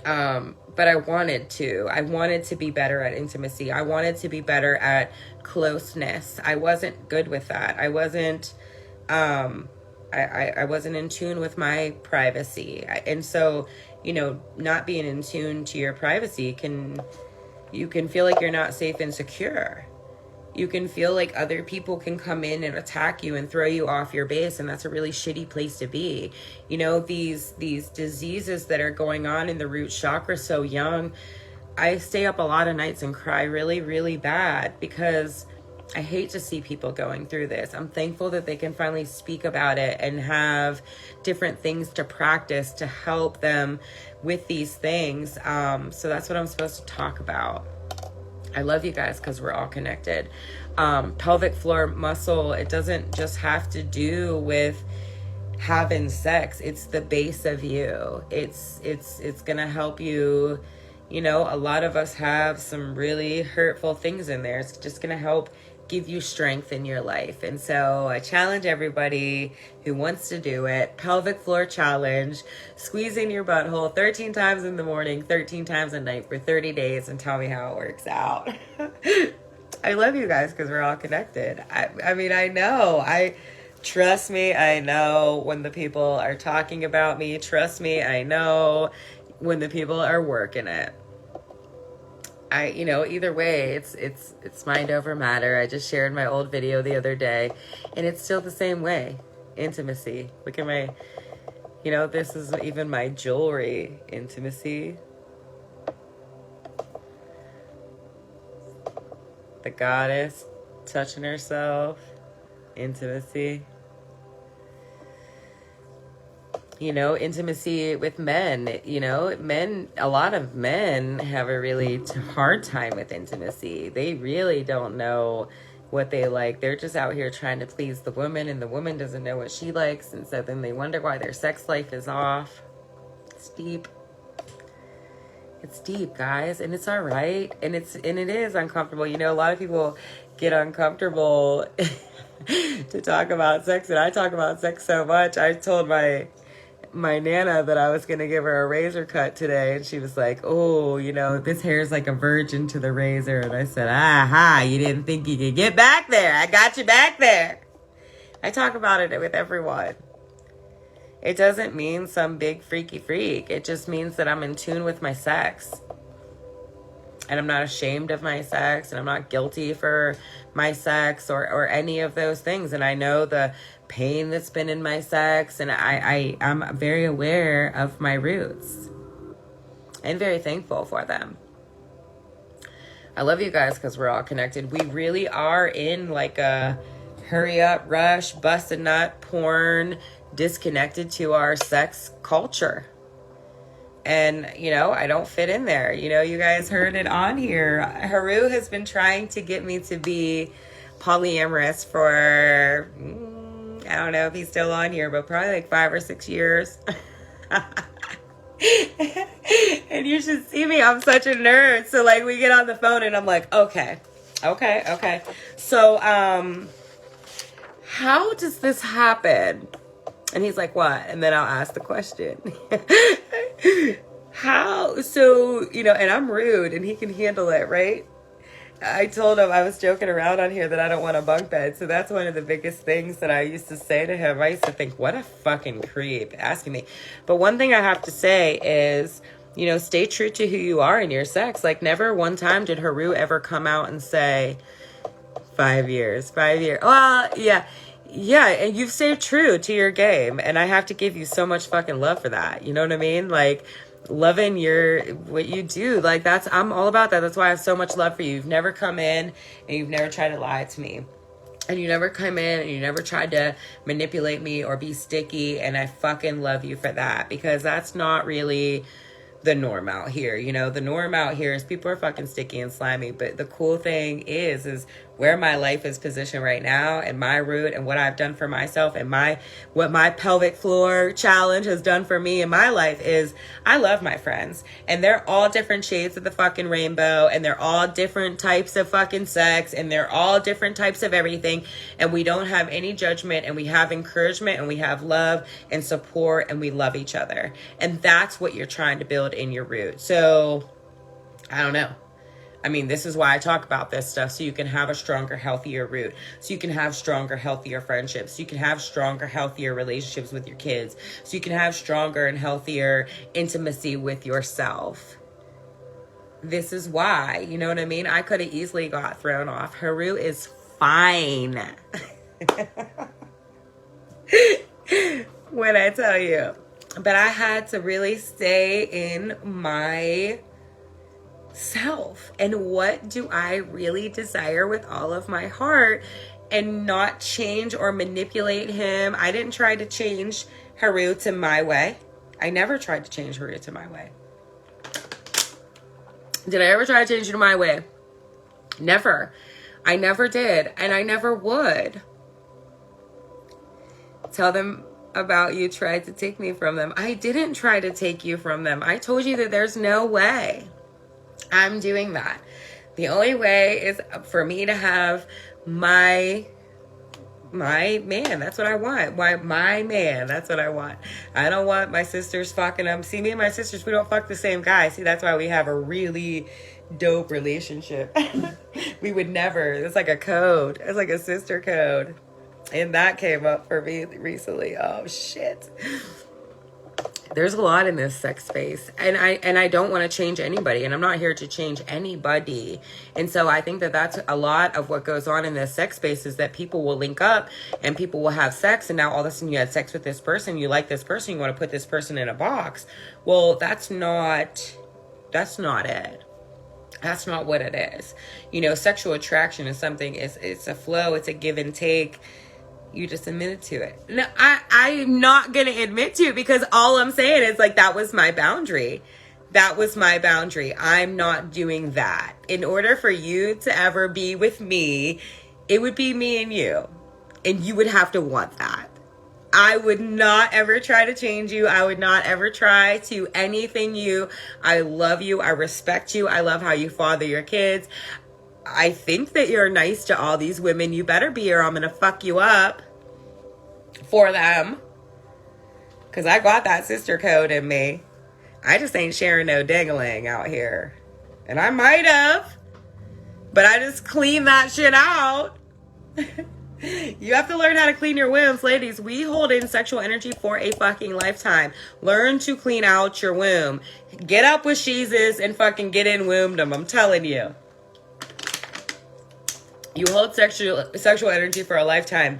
But I wanted to be better at intimacy. I wanted to be better at closeness. I wasn't good with that. I wasn't in tune with my privacy. And so, you know, not being in tune to your privacy you can feel like you're not safe and secure. You can feel like other people can come in and attack you and throw you off your base, and that's a really shitty place to be. You know, these diseases that are going on in the root chakra so young, I stay up a lot of nights and cry really, really bad, because I hate to see people going through this. I'm thankful that they can finally speak about it and have different things to practice to help them with these things. So that's what I'm supposed to talk about. I love you guys because we're all connected. Pelvic floor muscle, it doesn't just have to do with having sex. It's the base of you. It's going to help you. You know, a lot of us have some really hurtful things in there. It's just going to help give you strength in your life. And so I challenge everybody who wants to do it. Pelvic floor challenge. Squeeze in your butthole 13 times in the morning, 13 times at night for 30 days and tell me how it works out. I love you guys because we're all connected. I mean, I know. Trust me, I know when the people are talking about me. Trust me, I know when the people are working it. You know, either way, it's mind over matter. I just shared my old video the other day, and it's still the same way. Intimacy. Look at my, you know, this is even my jewelry. Intimacy. The goddess touching herself. Intimacy. You know, intimacy with men. You know, a lot of men have a really hard time with intimacy. They really don't know what they like. They're just out here trying to please the woman, and the woman doesn't know what she likes, and so then they wonder why their sex life is off. It's deep. It's deep, guys, and it's all right, and it is uncomfortable. You know, a lot of people get uncomfortable to talk about sex, and I talk about sex so much. I told my Nana that I was going to give her a razor cut today, and she was like, oh, you know, this hair is like a virgin to the razor. And I said, aha, you didn't think you could get back there. I got you back there. I talk about it with everyone. It doesn't mean some big freaky freak. It just means that I'm in tune with my sex. And I'm not ashamed of my sex, and I'm not guilty for my sex or any of those things. And I know the pain that's been in my sex, and I'm very aware of my roots and very thankful for them. I love you guys because we're all connected. We really are in like a hurry up, rush, bust a nut, porn, disconnected to our sex culture. And, you know, I don't fit in there. You know, you guys heard it on here. Haru has been trying to get me to be polyamorous for, I don't know if he's still on here, but probably like 5 or 6 years. And you should see me. I'm such a nerd. So, like, we get on the phone and I'm like, okay. So, how does this happen? And he's like, what? And then I'll ask the question. How? So, you know, and I'm rude and he can handle it, right? I told him, I was joking around on here that I don't want a bunk bed. So that's one of the biggest things that I used to say to him. I used to think, what a fucking creep asking me. But one thing I have to say is, you know, stay true to who you are in your sex. Like, never one time did Haru ever come out and say, 5 years. Well, yeah, and you've stayed true to your game, and I have to give you so much fucking love for that. You know what I mean? Like, loving what you do. Like, I'm all about that. That's why I have so much love for you. You've never come in and you've never tried to lie to me. And you never come in and you never tried to manipulate me or be sticky. And I fucking love you for that, because that's not really the norm out here. You know, the norm out here is people are fucking sticky and slimy. But the cool thing is where my life is positioned right now, and my root, and what I've done for myself, and what my pelvic floor challenge has done for me in my life is I love my friends, and they're all different shades of the fucking rainbow, and they're all different types of fucking sex, and they're all different types of everything, and we don't have any judgment, and we have encouragement, and we have love and support, and we love each other. And that's what you're trying to build in your root. So I don't know. I mean, this is why I talk about this stuff, so you can have a stronger, healthier root, so you can have stronger, healthier friendships, so you can have stronger, healthier relationships with your kids, so you can have stronger and healthier intimacy with yourself. This is why, you know what I mean? I could have easily got thrown off. Her root is fine. When I tell you. But I had to really stay in my self, and what do I really desire with all of my heart, and not change or manipulate him. I didn't try to change Haru to my way. I never tried to change Haru to my way. Did I ever try to change you to my way? Never. I never did, and I never would. Tell them about you tried to take me from them. I didn't try to take you from them. I told you that there's no way I'm doing that. The only way is for me to have my man. That's what I want. My man. That's what I want. I don't want my sisters fucking them. See, me and my sisters, we don't fuck the same guy. See, that's why we have a really dope relationship. We would never. It's like a code. It's like a sister code. And that came up for me recently. Oh, shit. There's a lot in this sex space, and I don't want to change anybody, and I'm not here to change anybody. And so I think that that's a lot of what goes on in this sex space, is that people will link up and people will have sex, and now all of a sudden you had sex with this person, you like this person, you want to put this person in a box. Well, that's not it. That's not what it is. You know, sexual attraction is something, it's a flow, it's a give and take. You just admitted to it. No, I'm not going to admit to it, because all I'm saying is, like, that was my boundary. That was my boundary. I'm not doing that. In order for you to ever be with me, it would be me and you. And you would have to want that. I would not ever try to change you. I would not ever try to anything you. I love you. I respect you. I love how you father your kids. I think that you're nice to all these women. You better be, or I'm going to fuck you up for them. Because I got that sister code in me. I just ain't sharing no dingling out here. And I might have. But I just clean that shit out. You have to learn how to clean your wombs, ladies. We hold in sexual energy for a fucking lifetime. Learn to clean out your womb. Get up with sheezes and fucking get in wombdom. I'm telling you. You hold sexual energy for a lifetime.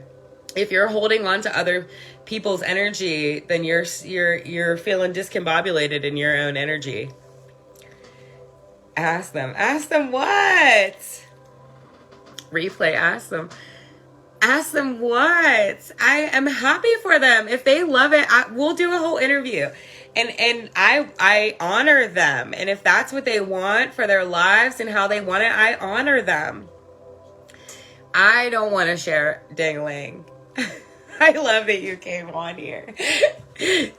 If you're holding on to other people's energy, then you're feeling discombobulated in your own energy. Ask them. Ask them what? Replay. Ask them. Ask them what? I am happy for them. If they love it, we'll do a whole interview. And I honor them. And if that's what they want for their lives and how they want it, I honor them. I don't want to share dingling. I love that you came on here.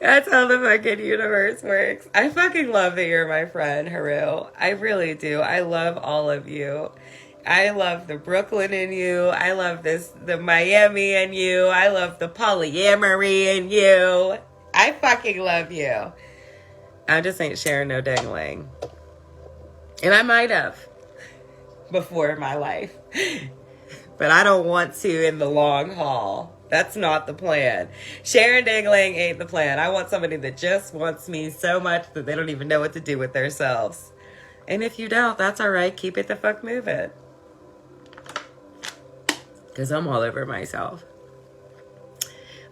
That's how the fucking universe works. I fucking love that you're my friend, Haru. I really do. I love all of you. I love the Brooklyn in you. I love the Miami in you. I love the polyamory in you. I fucking love you. I just ain't sharing no dangling. And I might have before in my life. But I don't want to in the long haul. That's not the plan. Sharing dangling ain't the plan. I want somebody that just wants me so much that they don't even know what to do with themselves. And if you don't, that's all right. Keep it the fuck moving. Because I'm all over myself.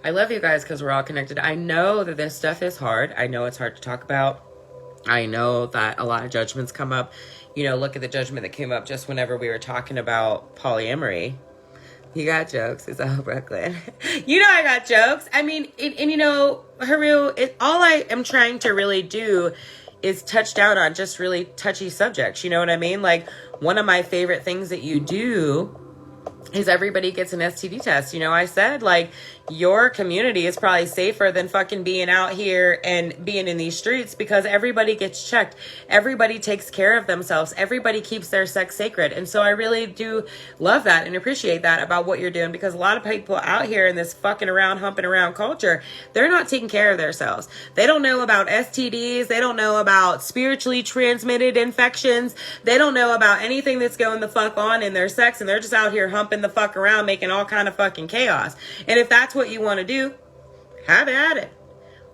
I love you guys because we're all connected. I know that this stuff is hard. I know it's hard to talk about. I know that a lot of judgments come up. You know, look at the judgment that came up just whenever we were talking about polyamory. You got jokes. It's all Brooklyn. You know I got jokes. I mean, and you know, Haru, all I am trying to really do is touch down on just really touchy subjects. You know what I mean? Like, one of my favorite things that you do is everybody gets an STD test. You know, I said, like, your community is probably safer than fucking being out here and being in these streets, because everybody gets checked. Everybody takes care of themselves. Everybody keeps their sex sacred. And so I really do love that and appreciate that about what you're doing, because a lot of people out here in this fucking around, humping around culture, they're not taking care of themselves. They don't know about STDs. They don't know about spiritually transmitted infections. They don't know about anything that's going the fuck on in their sex, and they're just out here humping the fuck around, making all kind of fucking chaos. And if that's what you want to do, have at it.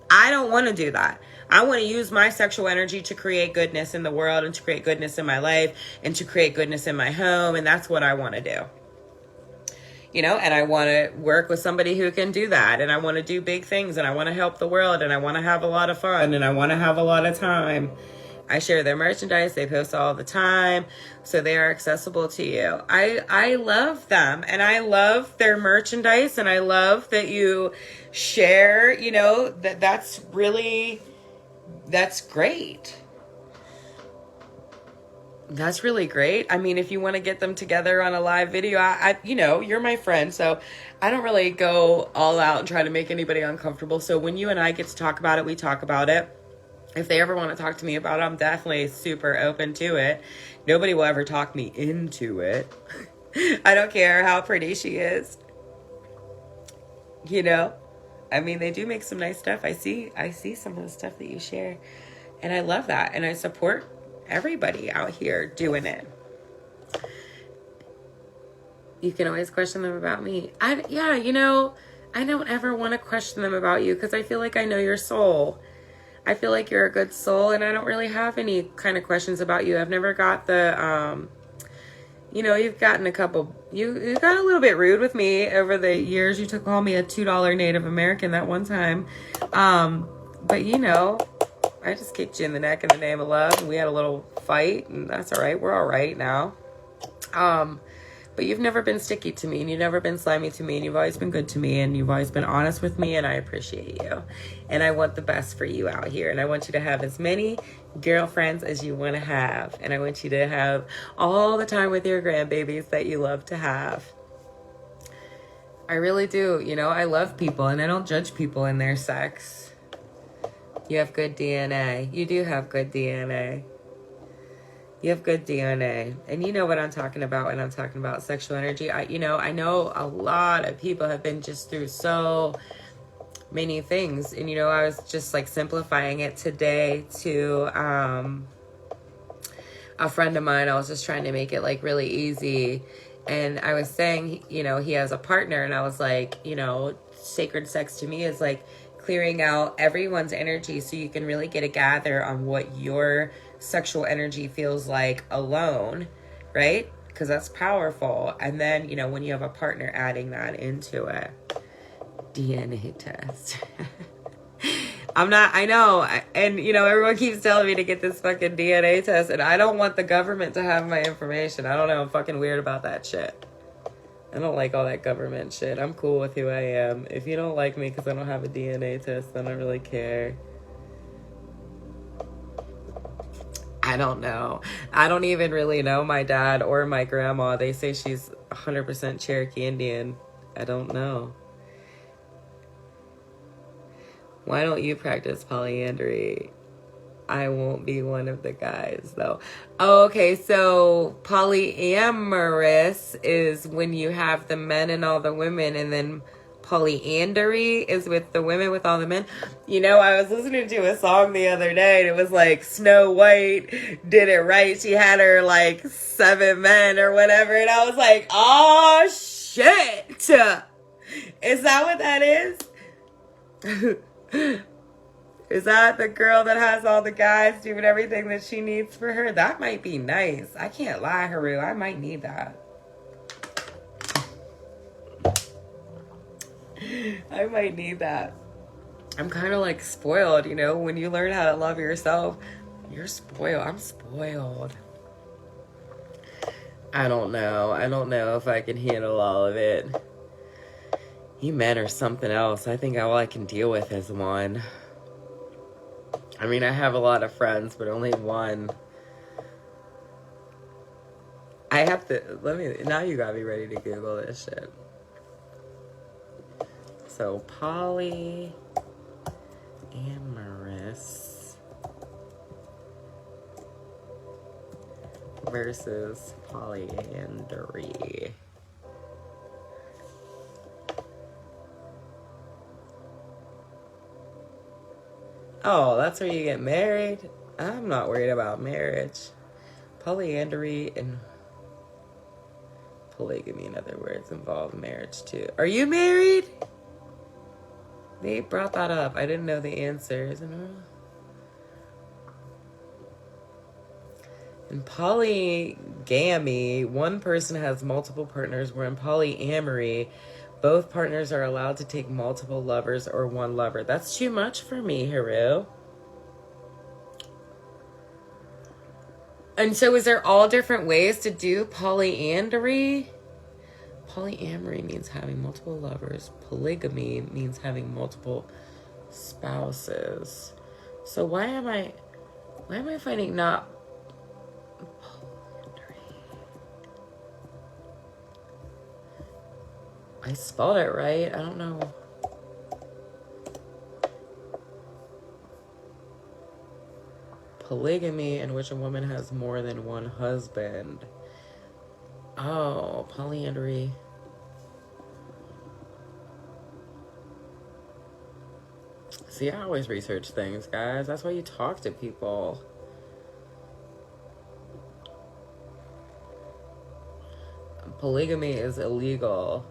I don't want to do that. I want to use my sexual energy to create goodness in the world, and to create goodness in my life, and to create goodness in my home. And that's what I want to do. You know, and I want to work with somebody who can do that. And I want to do big things, and I want to help the world, and I want to have a lot of fun, and I want to have a lot of time. I share their merchandise. They post all the time, so they are accessible to you. I love them, and I love their merchandise, and I love that you share, you know, that's great. That's really great. I mean, if you want to get them together on a live video, I you know, you're my friend, so I don't really go all out and try to make anybody uncomfortable. So when you and I get to talk about it, we talk about it. If they ever want to talk to me about it, I'm definitely super open to it. Nobody will ever talk me into it. I don't care how pretty she is. You know? I mean, they do make some nice stuff. I see some of the stuff that you share. And I love that. And I support everybody out here doing it. You can always question them about me. You know, I don't ever want to question them about you, because I feel like I know your soul. I feel like you're a good soul, and I don't really have any kind of questions about you. I've never got the, you know, you've gotten a couple, you got a little bit rude with me over the years. You took call me a $2 Native American that one time. But you know, I just kicked you in the neck in the name of love, and we had a little fight, and that's all right. We're all right now. But you've never been sticky to me, and you've never been slimy to me, and you've always been good to me, and you've always been honest with me, and I appreciate you. And I want the best for you out here, and I want you to have as many girlfriends as you want to have, and I want you to have all the time with your grandbabies that you love to have. I really do. You know, I love people, and I don't judge people in their sex. You have good DNA. You do have good DNA. You have good DNA, and you know what I'm talking about when I'm talking about sexual energy. I know a lot of people have been just through so many things, and you know, I was just like simplifying it today to a friend of mine. I was just trying to make it like really easy, and I was saying, you know, he has a partner, and I was like, you know, sacred sex to me is like clearing out everyone's energy, so you can really get a gather on what your sexual energy feels like alone, right? Because that's powerful. And then, you know, when you have a partner, adding that into it. DNA test. I know, and you know, everyone keeps telling me to get this fucking DNA test, and I don't want the government to have my information. I don't know, I'm fucking weird about that shit. I don't like all that government shit. I'm cool with who I am. If you don't like me because I don't have a DNA test, then I don't really care. I don't know. I don't even really know my dad or my grandma. They say she's 100% Cherokee Indian. I don't know. Why don't you practice polyandry? I won't be one of the guys, though. Oh, okay, so polyamorous is when you have the men and all the women, and then polyandry is with the women with all the men. You know, I was listening to a song the other day, and it was like Snow White did it right. She had her like 7 men or whatever, and I was like, oh shit. Is that what that is? Is that the girl that has all the guys doing everything that she needs for her? That might be nice. I can't lie, Haru. I might need that. I might need that. I'm kind of like spoiled, you know? When you learn how to love yourself, You're spoiled. I'm spoiled. I don't know. I don't know if I can handle all of it. You men are something else. I think all I can deal with is one. I mean, I have a lot of friends, but only one. I have to, now you gotta be ready to Google this shit. So, polyamorous versus polyandry. Oh, that's where you get married? I'm not worried about marriage. Polyandry and polygamy, in other words, involve marriage too. Are you married? They brought that up. I didn't know the answers. In polygamy, one person has multiple partners, where in polyamory, both partners are allowed to take multiple lovers or one lover. That's too much for me, Haru. And so is there all different ways to do polyandry? Polyamory means having multiple lovers. Polygamy means having multiple spouses. So why am I finding not polyandry? I spelled it right. I don't know. Polygamy, in which a woman has more than one husband. Oh, polyandry. See, I always research things, guys. That's why you talk to people. Polygamy is illegal.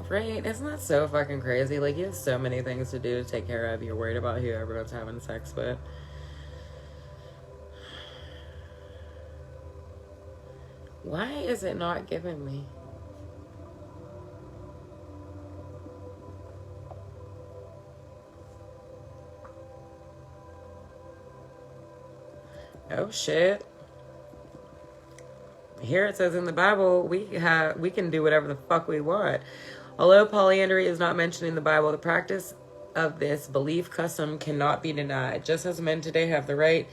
Right? Isn't that so fucking crazy? Like, you have so many things to do to take care of. You're worried about who everyone's having sex with. Why is it not giving me? Oh shit. Here it says in the Bible, we can do whatever the fuck we want. Although polyandry is not mentioned in the Bible, the practice of this belief custom cannot be denied. Just as men today have the right,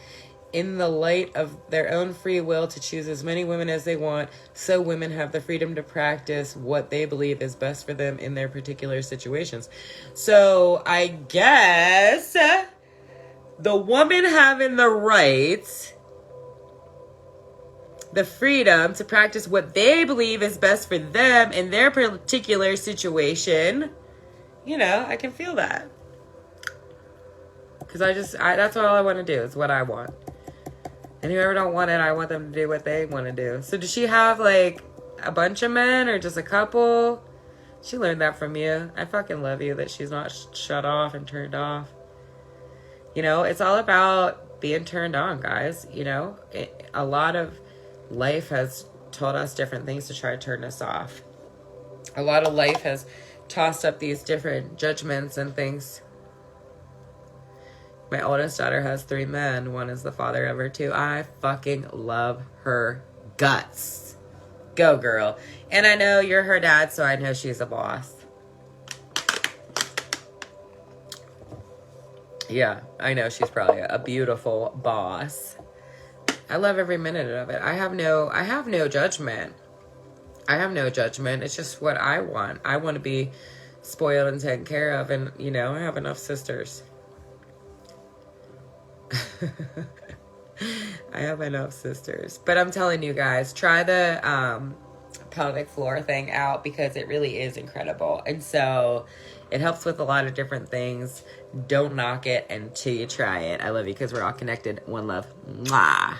in the light of their own free will, to choose as many women as they want, so women have the freedom to practice what they believe is best for them in their particular situations. So I guess the woman having the right, the freedom to practice what they believe is best for them in their particular situation, you know, I can feel that. Because that's all I want to do. Is what I want. And whoever don't want it, I want them to do what they want to do. So does she have, like, a bunch of men or just a couple? She learned that from you. I fucking love you that she's not shut off and turned off. You know, it's all about being turned on, guys. You know, a lot of life has taught us different things to try to turn us off. A lot of life has tossed up these different judgments and things. My oldest daughter has 3 men. One is the father of her 2. I fucking love her guts. Go, girl. And I know you're her dad, so I know she's a boss. Yeah, I know she's probably a beautiful boss. I love every minute of it. I have no judgment. I have no judgment. It's just what I want. I want to be spoiled and taken care of. And, you know, I have enough sisters. I have enough sisters. But I'm telling you guys, try the pelvic floor thing out because it really is incredible. And so it helps with a lot of different things. Don't knock it until you try it. I love you because we're all connected. One love. Mwah.